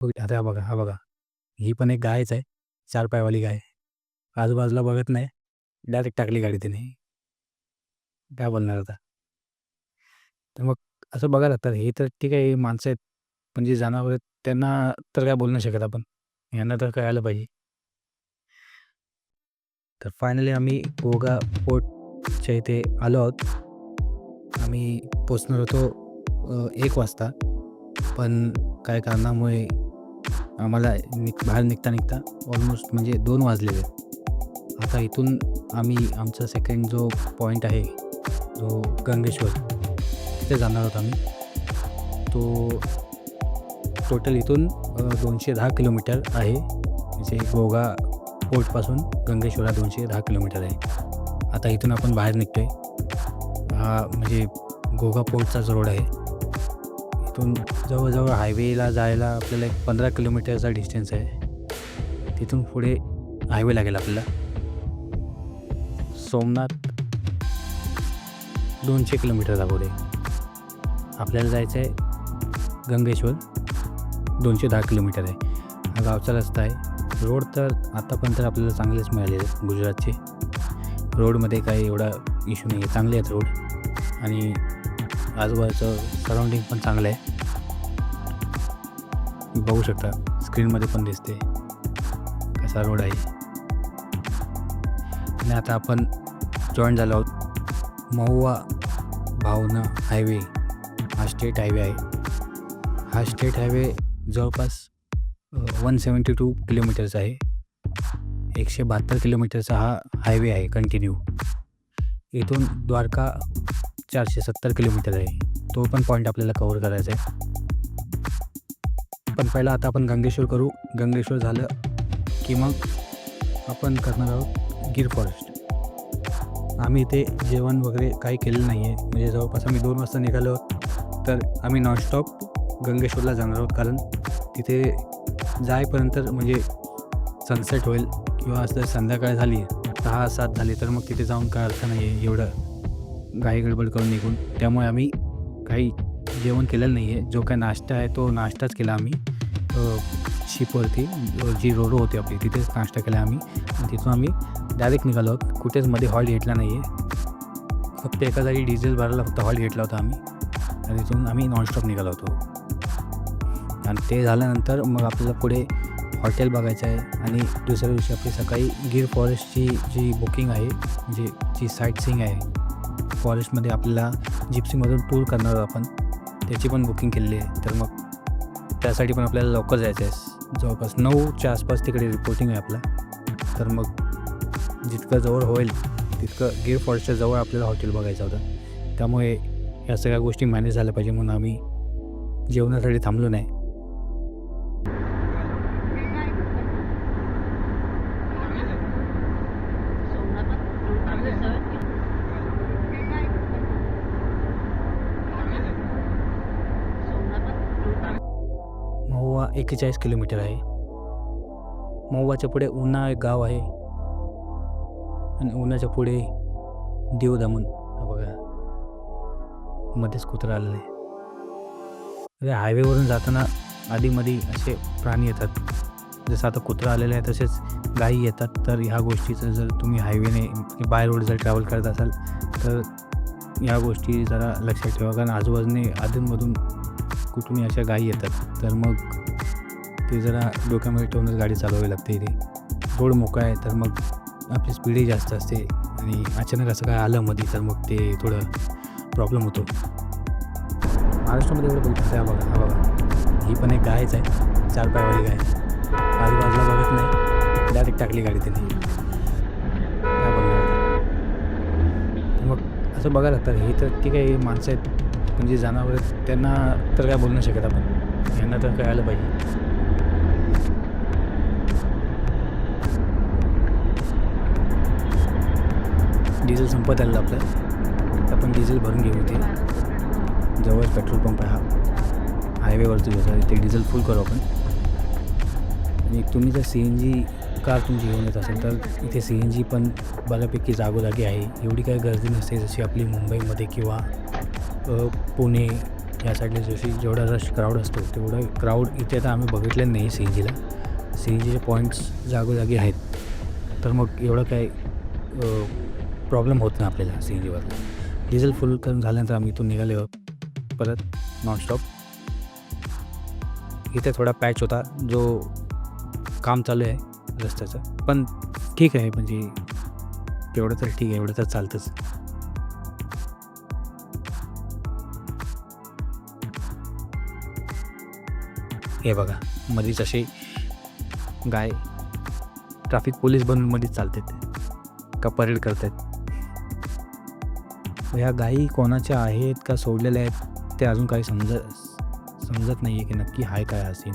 आता हा बघा. ही पण एक गायच आहे. 4 पायवाली गाय. आजूबाजूला बघत नाही. डायरेक्ट टाकली गाडी त्याने. काय बोलणार आता? तर मग असं बघायला लागतं. हे तर ठीक आहे, माणसं आहेत. पण जी जनावरं आहेत त्यांना तर काय बोलू नाही शकत आपण. यांना तर कळायला पाहिजे. तर फायनली आम्ही गोगा पोर्टच्या इथे आलो आहोत. आम्ही पोहोचणार होतो 1 वाजता. पण काही कारणामुळे आम्हाला बाहेर निघता ऑलमोस्ट म्हणजे 2 वाजलेले. आता इथून आम्ही आमचा सेकंड जो पॉईंट आहे, जो गंगेश्वर, तिथे जाणार आहोत आम्ही. तो टोटल इथून 210 किलोमीटर आहे. म्हणजे गोगा पोर्टपासून गंगेश्वरला 210 किलोमीटर आहे. आता इथून आपण बाहेर निघतो आहे. हा म्हणजे गोगा पोर्टचाच रोड आहे. इथून जवळजवळ हायवेला जायला आपल्याला एक 15 किलोमीटरचा डिस्टन्स आहे. तिथून पुढे हायवे लागेल आपल्याला. सोमनाथ 200 किलोमीटर दाखवते. आपल्याला जायचं आहे गंगेश्वर, 210 किलोमीटर आहे. हा गावचा रस्ता आहे. रोड तर आतापर्यंत आपल्याला चांगलेच मिळालेले आहेत गुजरातचे. रोडमध्ये काही एवढा इश्यू नाही आहे. चांगले आहेत रोड आणि आजूबाजूचं सराउंडिंग पण चांगलं आहे. बघू शकता स्क्रीनमध्ये पण दिसते कसा रोड आहे. आणि आता आपण जॉईन झालो आहोत महुवा भावना हायवे. हा स्टेट हायवे आहे. हा स्टेट हायवे जवळपास 172 किलोमीटरचा आहे. 172 किलोमीटरचा हा हायवे आहे कंटिन्यू. इथून द्वारका 470 किलोमीटर आहे. तो पण पॉईंट आपल्याला कव्हर करायचा आहे. पण पहिला आता आपण गंगेश्वर करू. गंगेश्वर झालं की मग आपण करणार आहोत गिर फॉरेस्ट. आम्ही इथे जेवण वगैरे काही केलेलं नाही आहे. म्हणजे जवळपास आम्ही 2 वाजता निघालो आहोत. तर आम्ही नॉनस्टॉप गंगेश्वरला जाणार आहोत. कारण तिथे जाईपर्यंत म्हणजे सनसेट होईल किंवा असं संध्याकाळ झाली 6-7 झाली तर मग तिथे जाऊन काय अर्थ नाही आहे एवढं घाई गडबड करून निघून. त्यामुळे आम्ही काही जेवण केलेलं नाही आहे. जो काय नाश्ता आहे तो नाश्ताच केला आम्ही शिपवरती. जी रोड होती आपली तिथेच नाश्ता केला आम्ही. आणि तिथून आम्ही डायरेक्ट निघालो आहोत. कुठेच मध्ये हॉल्ट घेतला नाही आहे. फक्त एका जागी डिझेल भरायला फक्त हॉल्ट घेतला होता आम्ही. आणि तिथून आम्ही नॉनस्टॉप निघालो होतो. आणि ते झाल्यानंतर मग आपल्याला पुढे हॉटेल बघायचं आहे. आणि दुसऱ्या दिवशी आपली सकाळी गिर फॉरेस्टची जी बुकिंग आहे म्हणजे जी साईट सीइंग आहे फॉरेस्टमध्ये आपल्याला जिप्सीमधून टूर करणार आहोत आपण. त्याची पण बुकिंग केलेली आहे. तर मग त्यासाठी पण आपल्याला लवकर जायचं आहे. जवळपास 9च्या आसपास तिकडे रिपोर्टिंग आहे आपला. तर मग जितकं जवळ होईल तितकं गिर फॉरेस्टच्या जवळ आपल्याला हॉटेल बघायचं होतं. त्यामुळे या सगळ्या गोष्टी मॅनेज झाल्या पाहिजे म्हणून आम्ही जेवणासाठी थांबलो नाही. महुवा 41 किलोमीटर आहे. महुवाच्या पुढे उना एक गाव आहे आणि उन्हाच्या पुढे दीव दमन. हा बघा मध्येच कुत्रा आलेलं आहे. अरे हायवेवरून जाताना आधीमध्ये असे प्राणी येतात. जसं आता कुत्रा आलेला आहे तसेच गायी येतात. तर ह्या गोष्टीचं जर तुम्ही हायवेने बाय रोड जर ट्रॅव्हल करत असाल तर ह्या गोष्टी जरा लक्षात ठेवा. कारण आजूबाजूने अधूनमधून कुठूनही अशा गायी येतात. तर मग ते जरा डोक्यामध्ये ठेवूनच गाडी चालवावी लागते. इथे रोड मोकळा आहे तर मग आपली स्पीडही जास्त असते. आणि अचानक असं काय आलं मध्ये तर मग ते थोडं प्रॉब्लेम होतो. महाराष्ट्रामध्ये एवढं बघितलं आहे. हा बघा ही पण एक गायच आहे. 4 पायवाली गाय. आजूबाजूला बघत नाही. डायरेक्ट टाकली गाडी त्याने. काय बोलणार आता? मग असं बघायला लागतं. हे तर ठीक आहे, माणसं आहेत. पण जे जनावरं आहेत त्यांना तर काय बोलू नाही शकत आपण. यांना तर कळायला पाहिजे. डिझेल संपत आलेलं आपलं. आपण डिझेल भरून घेऊ. इथे जवळ पेट्रोल पंप आहे. हा हायवेवरती होता. इथे डिझेल फुल करू आपण. आणि तुम्ही जर CNG कार तुमची घेऊन येत असेल तर इथे CNG पण बऱ्यापैकी जागोजागी आहे. एवढी काही गर्दी नसते जशी आपली मुंबईमध्ये किंवा पुणे या साईडला जशी जेवढा रश क्राऊड असतो तेवढं क्राऊड इथे आता आम्ही बघितलं नाही सी एन जीला. सी एन जीचे पॉईंट्स जागोजागी आहेत, तर मग एवढं काही प्रॉब्लेम होत नाही आपल्याला सी एन जीवर. डिझेल फुल करून झाल्यानंतर आम्ही इथून निघालो परत नॉनस्टॉप. इथे थोडा पॅच होता जो काम चालू आहे रस्त्याचं, पण ठीक आहे, म्हणजे तेवढं तर ठीक आहे, एवढं तर चालतंच. हे बघा मध्येच असे गाय ट्रॅफिक पोलीस बनून मध्येच चालतात का परेड करतात. ह्या गायी कोणाच्या आहेत का सोडलेल्या आहेत ते अजून काही समजत नाही आहे की नक्की आहे काय हा सीन.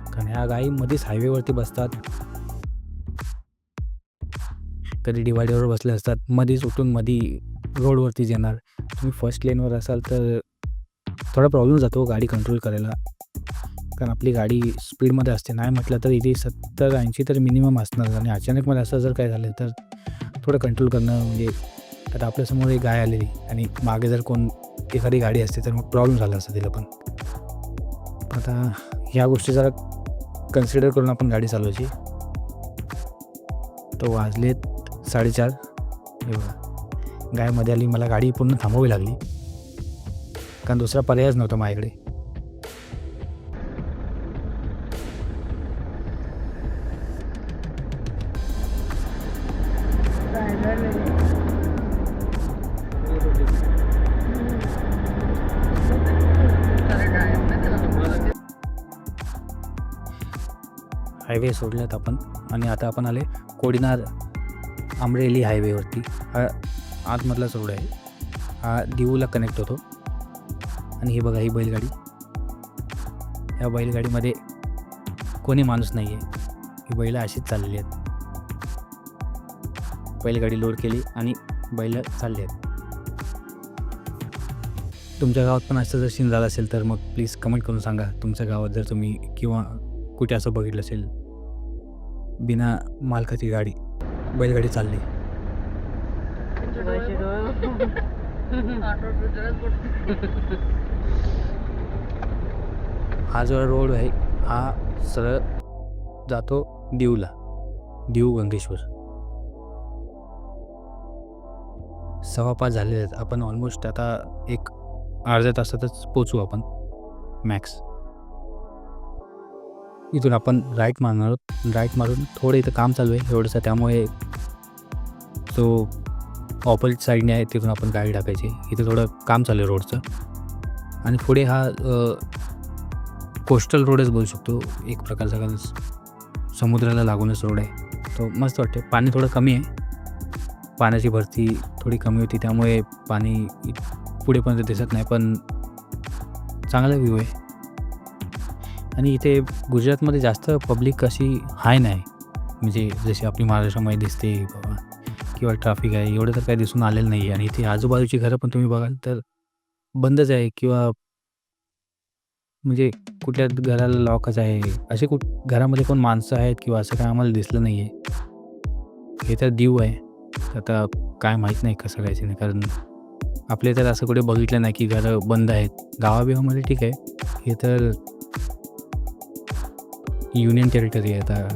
कारण ह्या गायी मध्येच हायवेवरती बसतात, कधी डिवायडरवर बसले असतात, मध्येच उठून मध्ये रोडवरतीच येणार. तुम्ही फर्स्ट लेनवर असाल तर थोडा प्रॉब्लेम जातो गाडी कंट्रोल करायला, कारण आपली गाडी स्पीडमध्ये असते. नाही म्हटलं तर इथे 70-80 तर मिनिमम असणार, आणि अचानक मला असं जर काय झालं तर थोडं कंट्रोल करणं, म्हणजे आता आपल्यासमोर एक गाय आलेली आणि मागे जर कोण एखादी गाडी असते तर मग प्रॉब्लेम झाला असता तिला. पण आता ह्या गोष्टी जरा कन्सिडर करून आपण गाडी चालवायची. तो वाजलेत 4:30. हे बघा गायमध्ये आली, मला गाडी पूर्ण थांबवावी लागली कारण दुसरा पर्यायच नव्हता माझ्याकडे. हायवे सोडल्यात आपण आणि आता आपण आले कोडीनार अमरेली हायवेवरती. हा आतमधलाच रोड आहे, हा दिवूला कनेक्ट होतो. आणि हे बघा ही बैलगाडी, या बैलगाडीमध्ये कोणी माणूस नाही आहे, ही बैलं अशीच चाललेली आहेत. बैलगाडी लोड केली आणि बैलं चालली आहेत. तुमच्या गावात पण असं जर सीन झालं असेल तर मग प्लीज कमेंट करून सांगा. तुमच्या गावात जर तुम्ही किंवा कुठे असं बघितलं असेल बिना मालकाची गाडी बैलगाडी चालली. हा जो रोड आहे हा सरळ जातो दिवला, दिव गंगेश्वर. 5:15 झालेले आहेत. आपण ऑलमोस्ट आता एक अर्ध्या तासातच पोचू आपण मॅक्स. इथून आपण राईट मारणार आहोत. राईट मारून थोडं इथं काम चालू आहे एवढंच, त्यामुळे जो ऑपोजिट साईडने आहे तिथून आपण गाडी टाकायची. इथं थोडं काम चालू आहे रोडचं. आणि पुढे हा कोस्टल रोडच बोलू शकतो एक प्रकारचा, कारण समुद्राला लागूनच रोड आहे. तो मस्त वाटते. पाणी थोडं कमी आहे, पाण्याची भरती थोडी कमी होती त्यामुळे पाणी पुढेपर्यंत दिसत नाही, पण चांगला व्ह्यू आहे. आणि इथे गुजरातमध्ये जास्त पब्लिक अशी हाय नाही, म्हणजे जशी आपली महाराष्ट्रामध्ये दिसते बाबा किंवा ट्रॅफिक आहे एवढं तर काही दिसून आलेलं नाही आहे. आणि इथे आजूबाजूची घरं पण तुम्ही बघाल तर बंदच आहे, किंवा म्हणजे कुठल्या घराला लॉकच आहे. असे घरामध्ये कोण माणसं आहेत किंवा असं काय आम्हाला दिसलं नाही आहे. हे तर दीव आहे, आता काय माहीत नाही कसं करायचं नाही, कारण आपले तर असं कुठे बघितलं नाही की घरं बंद आहेत. गावाबिवामध्ये ठीक आहे, हे तर युनियन टेरिटरी आहे. आता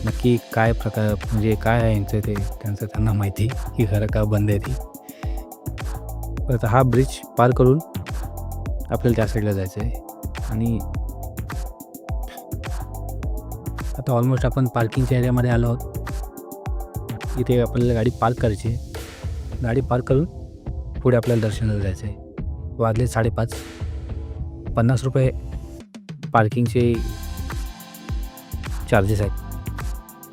नक्की काय प्रकार म्हणजे काय आहे यांचं ते त्यांना माहिती की घरं का बंद आहे ती. आता हा ब्रिज पार करून आपल्याला त्या साईडला जायचं आहे. आणि आता ऑलमोस्ट आपण पार्किंगच्या एरियामध्ये आलो आहोत. इथे आपल्याला गाडी पार्क करायची आहे. गाडी पार्क करून पुढे आपल्याला दर्शनाला जायचं आहे. वाजले 5:30. 50 रुपये पार्किंगचे चार्जेस आहेत.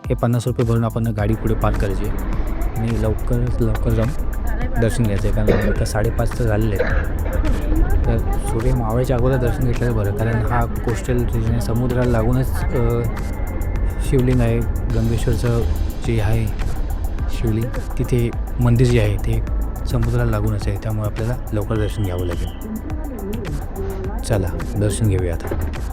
हे 50 रुपये भरून आपण गाडी पुढे पार्क करायची आहे आणि लवकर जाऊन दर्शन घ्यायचं आहे, कारण आता 5:30 तर झालेले आहेत. तर सूर्य मावळ्याच्या अगोदर दर्शन घेतलं बरं, कारण हा कोस्टल रिजन आहे, समुद्राला लागूनच शिवलिंग आहे. गंगेश्वरचं जे आहे शिवलिंग, तिथे मंदिर जे आहे ते समुद्राला लागूनच आहे, त्यामुळे आपल्याला लवकर दर्शन घ्यावं लागेल. चला दर्शन घेऊया आता.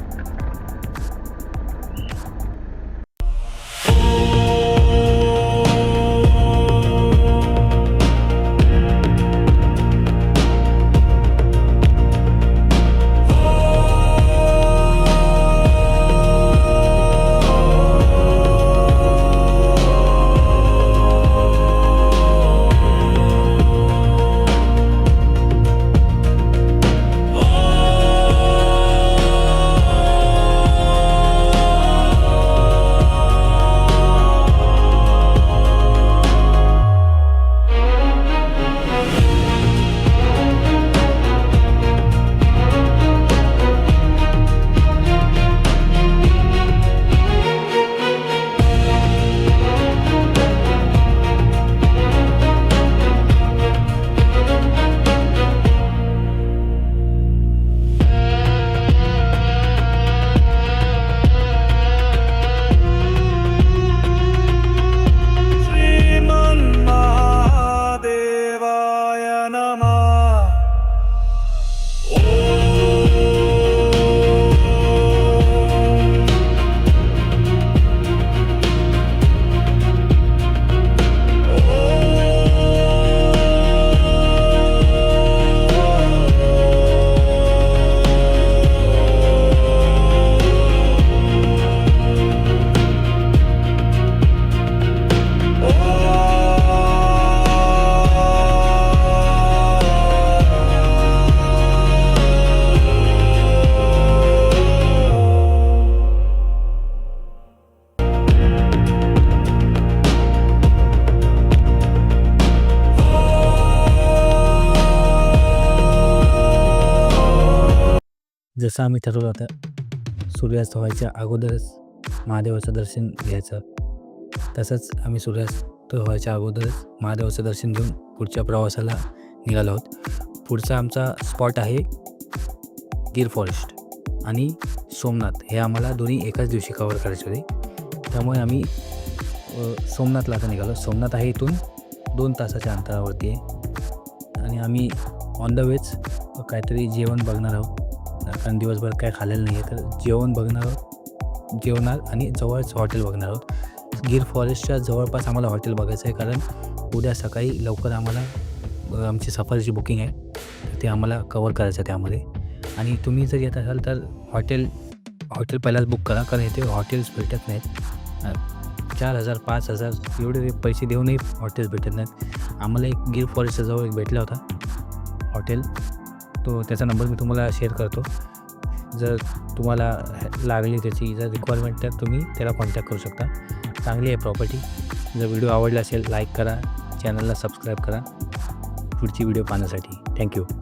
जसं आम्ही ठरवलं होतं सूर्यास्त व्हायच्या अगोदरच महादेवाचं दर्शन घ्यायचं, तसंच आम्ही सूर्यास्त व्हायच्या अगोदरच महादेवाचं दर्शन घेऊन पुढच्या प्रवासाला निघालो आहोत. पुढचा आमचा स्पॉट आहे गिर फॉरेस्ट आणि सोमनाथ. हे आम्हाला दोन्ही एकाच दिवशी कवर करायचे होते, त्यामुळे आम्ही सोमनाथला आता निघालो. सोमनाथ आहे इथून 2 तासाच्या अंतरावरती आहे आणि आम्ही ऑन द वेच काहीतरी जेवण बघणार आहोत, कारण दिवसभर काय खाल्लेलं नाही आहे, तर जेवण बघणार आहोत, जेवणार आणि जवळच हॉटेल बघणार आहोत. गिर फॉरेस्टच्या जवळपास आम्हाला हॉटेल बघायचं आहे, कारण उद्या सकाळी लवकर आम्हाला आमची सफारीची बुकिंग आहे, तर ते आम्हाला कवर करायचं आहे त्यामध्ये. आणि तुम्ही जर येत असाल तर हॉटेल पहिलाच बुक करा, कारण इथे हॉटेल्स भेटत नाहीत. 4,000 5,000 एवढे पैसे देऊनही हॉटेल्स भेटत नाहीत. आम्हाला एक गिर फॉरेस्टच्या जवळ एक भेटला होता हॉटेल, तो त्याचा नंबर मी तुम्हाला शेअर करतो. जर तुम्हाला लागली त्याची जर रिक्वायरमेंट तर तुम्ही त्याला कॉन्टॅक्ट करू शकता. चांगली आहे प्रॉपर्टी. जर व्हिडिओ आवडला असेल लाईक करा, चॅनलला सबस्क्राईब करा पुढची व्हिडिओ पाहण्यासाठी. थँक्यू.